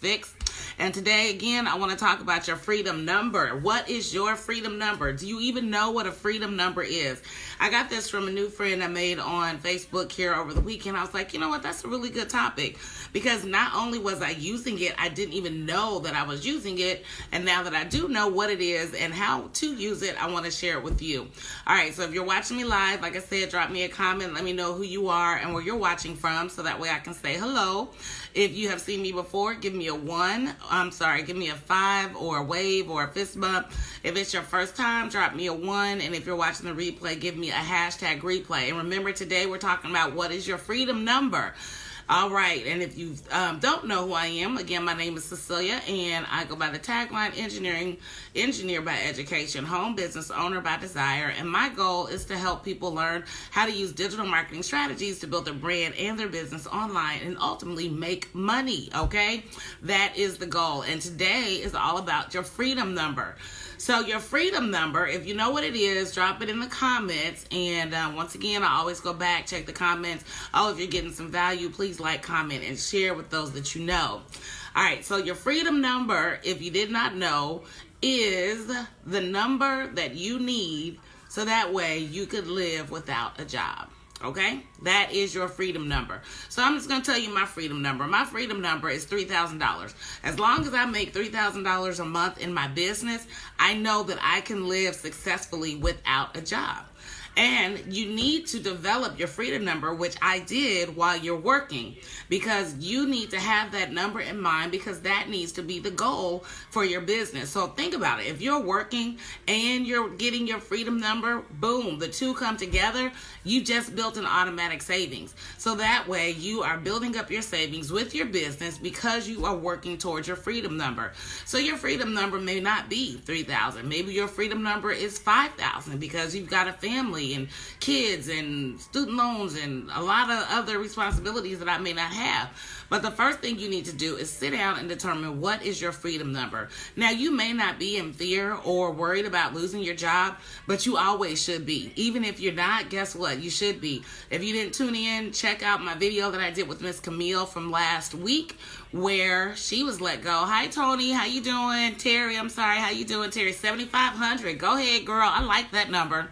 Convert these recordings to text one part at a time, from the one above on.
fixed. And today, again, I want to talk about your freedom number. What is your freedom number? Do you even know what a freedom number is? I got this from a new friend I made on Facebook here over the weekend. I was like, you know what? That's a really good topic, because not only was I using it, I didn't even know that I was using it. And now that I do know what it is and how to use it, I want to share it with you. All right. So if you're watching me live, like I said, drop me a comment. Let me know who you are and where you're watching from, so that way I can say hello. If you have seen me before, give me a 1. Give me a 5 or a wave or a fist bump. If it's your first time, drop me a 1. And if you're watching the replay, give me a hashtag replay. And remember, today we're talking about what is your freedom number. All right, and if you don't know who I am, again, my name is Cecilia, and I go by the tagline engineer by education, home business owner by desire, and my goal is to help people learn how to use digital marketing strategies to build their brand and their business online and ultimately make money, okay? That is the goal, and today is all about your freedom number. So your freedom number, if you know what it is, drop it in the comments. And once again, I always go back, check the comments. Oh, if you're getting some value, please like, comment, and share with those that you know. All right, so your freedom number, if you did not know, is the number that you need so that way you could live without a job. Okay, that is your freedom number. So I'm just going to tell you my freedom number. My freedom number is $3,000. As long as I make $3,000 a month in my business, I know that I can live successfully without a job. And you need to develop your freedom number, which I did while you're working, because you need to have that number in mind, because that needs to be the goal for your business. So think about it. If you're working and you're getting your freedom number, boom, the two come together. You just built an automatic savings. So that way you are building up your savings with your business because you are working towards your freedom number. So your freedom number may not be 3,000. Maybe your freedom number is 5,000 because you've got a family and kids and student loans and a lot of other responsibilities that I may not have. But the first thing you need to do is sit down and determine what is your freedom number. Now, you may not be in fear or worried about losing your job, but you always should be. Even if you're not, guess what? You should be. If you didn't tune in, check out my video that I did with Miss Camille from last week, where she was let go. Hi, Tony. How you doing? Terry, I'm sorry. How you doing, Terry? 7,500. Go ahead, girl. I like that number.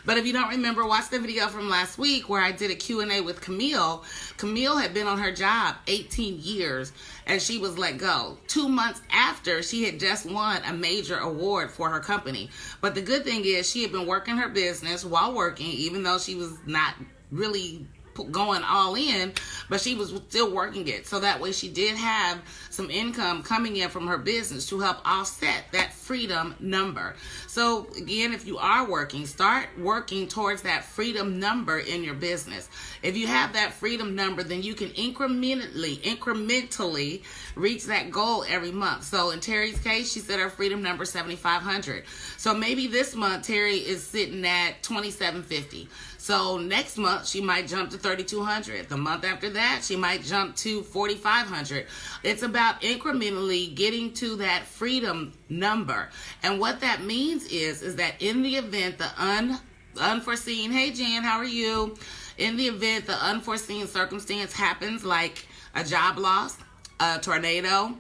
But if you don't remember, watch the video from last week where I did a Q&A with Camille. Camille had been on her job 18 years and she was let go 2 months after she had just won a major award for her company. But the good thing is she had been working her business while working, even though she was not really going all in, but she was still working it. So that way she did have some income coming in from her business to help offset that freedom number. So again, if you are working, start working towards that freedom number in your business. If you have that freedom number, then you can incrementally reach that goal every month. So in Terry's case, she said her freedom number is 7,500. So maybe this month Terry is sitting at 2,750. So next month she might jump to 3,200. The month after that she might jump to 4,500. It's about incrementally getting to that freedom number. And what that means is that in the event the unforeseen, hey Jan, how are you? In the event the unforeseen circumstance happens, like a job loss, a tornado,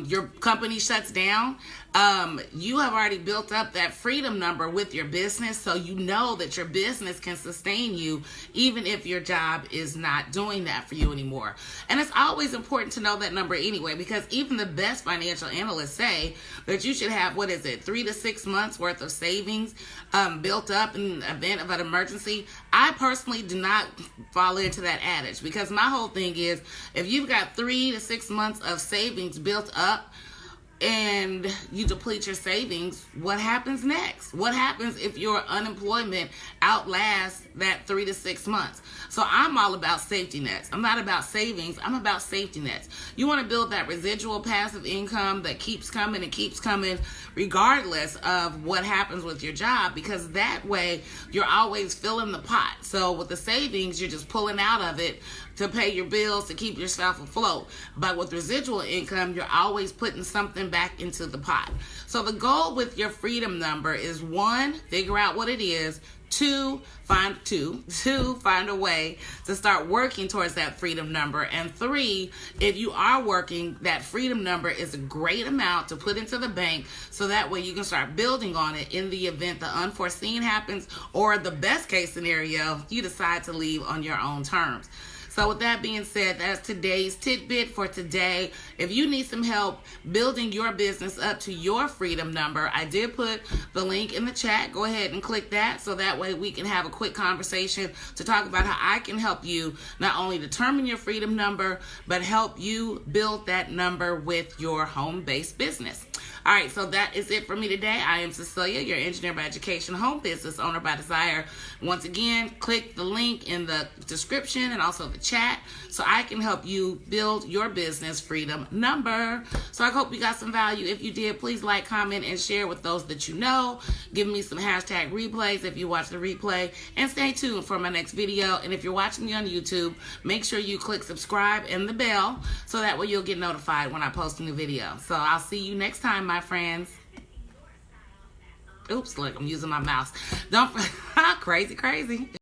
your company shuts down, you have already built up that freedom number with your business, so you know that your business can sustain you even if your job is not doing that for you anymore. And it's always important to know that number anyway, because even the best financial analysts say that you should have, 3 to 6 months worth of savings built up in the event of an emergency. I personally do not fall into that adage, because my whole thing is, if you've got 3 to 6 months of savings built up and you deplete your savings, what happens next? What happens if your unemployment outlasts that 3 to 6 months? So I'm all about safety nets. I'm not about savings. I'm about safety nets. You want to build that residual passive income that keeps coming and keeps coming regardless of what happens with your job, because that way you're always filling the pot. So with the savings, you're just pulling out of it to pay your bills, to keep yourself afloat. But with residual income, you're always putting something back into the pot. So the goal with your freedom number is, 1, figure out what it is. Two, find a way to start working towards that freedom number. And three, if you are working, that freedom number is a great amount to put into the bank, so that way you can start building on it in the event the unforeseen happens, or the best case scenario, you decide to leave on your own terms. So with that being said, that's today's tidbit for today. If you need some help building your business up to your freedom number, I did put the link in the chat. Go ahead and click that, so that way we can have a quick conversation to talk about how I can help you not only determine your freedom number, but help you build that number with your home-based business. All right, so that is it for me today. I am Cecilia, your engineer by education, home business owner by desire. Once again, click the link in the description and also the chat so I can help you build your business freedom number. So I hope you got some value. If you did, please like, comment, and share with those that you know. Give me some hashtag replays if you watch the replay, and stay tuned for my next video. And if you're watching me on YouTube, make sure you click subscribe and the bell, so that way you'll get notified when I post a new video. So I'll see you next time, my friends. Oops, look, I'm using my mouse. Don't crazy.